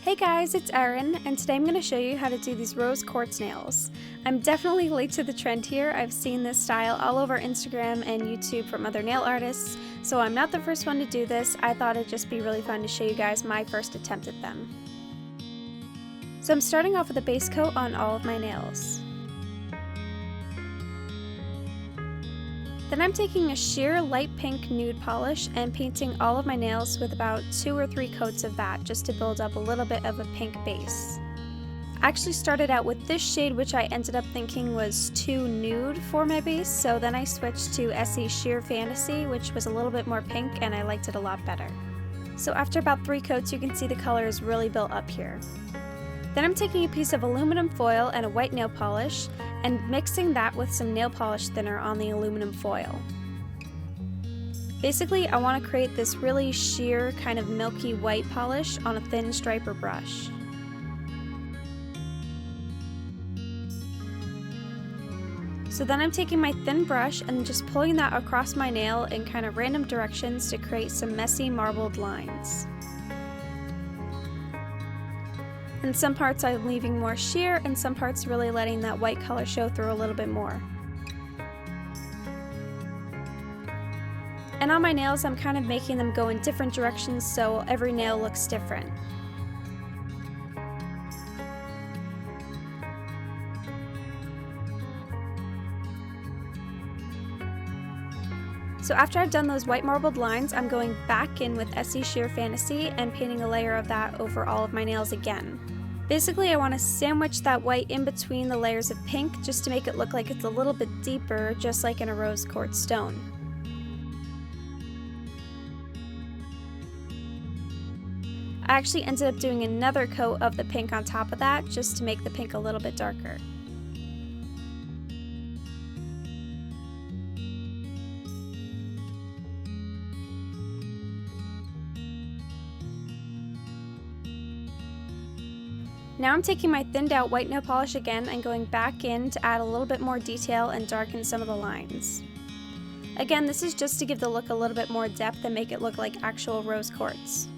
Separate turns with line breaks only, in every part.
Hey guys, it's Erin, and today I'm going to show you how to do these rose quartz nails. I'm definitely late to the trend here. I've seen this style all over Instagram and YouTube from other nail artists, so I'm not the first one to do this. I thought it'd just be really fun to show you guys my first attempt at them. So I'm starting off with a base coat on all of my nails. Then I'm taking a sheer light pink nude polish and painting all of my nails with about 2 or 3 coats of that just to build up a little bit of a pink base. I actually started out with this shade, which I ended up thinking was too nude for my base, so then I switched to Essie Sheer Fantasy, which was a little bit more pink and I liked it a lot better. So after about 3 coats you can see the color is really built up here. Then I'm taking a piece of aluminum foil and a white nail polish and mixing that with some nail polish thinner on the aluminum foil. Basically, I want to create this really sheer, kind of milky white polish on a thin striper brush. So then I'm taking my thin brush and just pulling that across my nail in kind of random directions to create some messy marbled lines. In some parts I'm leaving more sheer, and some parts really letting that white color show through a little bit more. And on my nails I'm kind of making them go in different directions so every nail looks different. So after I've done those white marbled lines, I'm going back in with Essie Sheer Fantasy and painting a layer of that over all of my nails again. Basically, I want to sandwich that white in between the layers of pink just to make it look like it's a little bit deeper, just like in a rose quartz stone. I actually ended up doing another coat of the pink on top of that just to make the pink a little bit darker. Now I'm taking my thinned out white nail polish again and going back in to add a little bit more detail and darken some of the lines. Again, this is just to give the look a little bit more depth and make it look like actual rose quartz.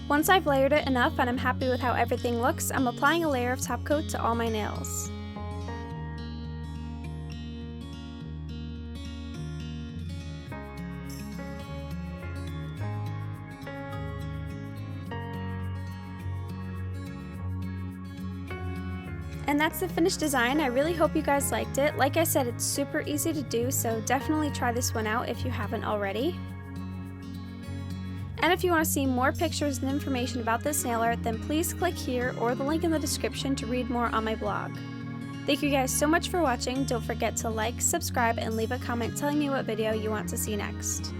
Once I've layered it enough and I'm happy with how everything looks, I'm applying a layer of top coat to all my nails. And that's the finished design. I really hope you guys liked it. Like I said, it's super easy to do, so definitely try this one out if you haven't already. And if you want to see more pictures and information about this nail art, then please click here or the link in the description to read more on my blog. Thank you guys so much for watching. Don't forget to like, subscribe, and leave a comment telling me what video you want to see next.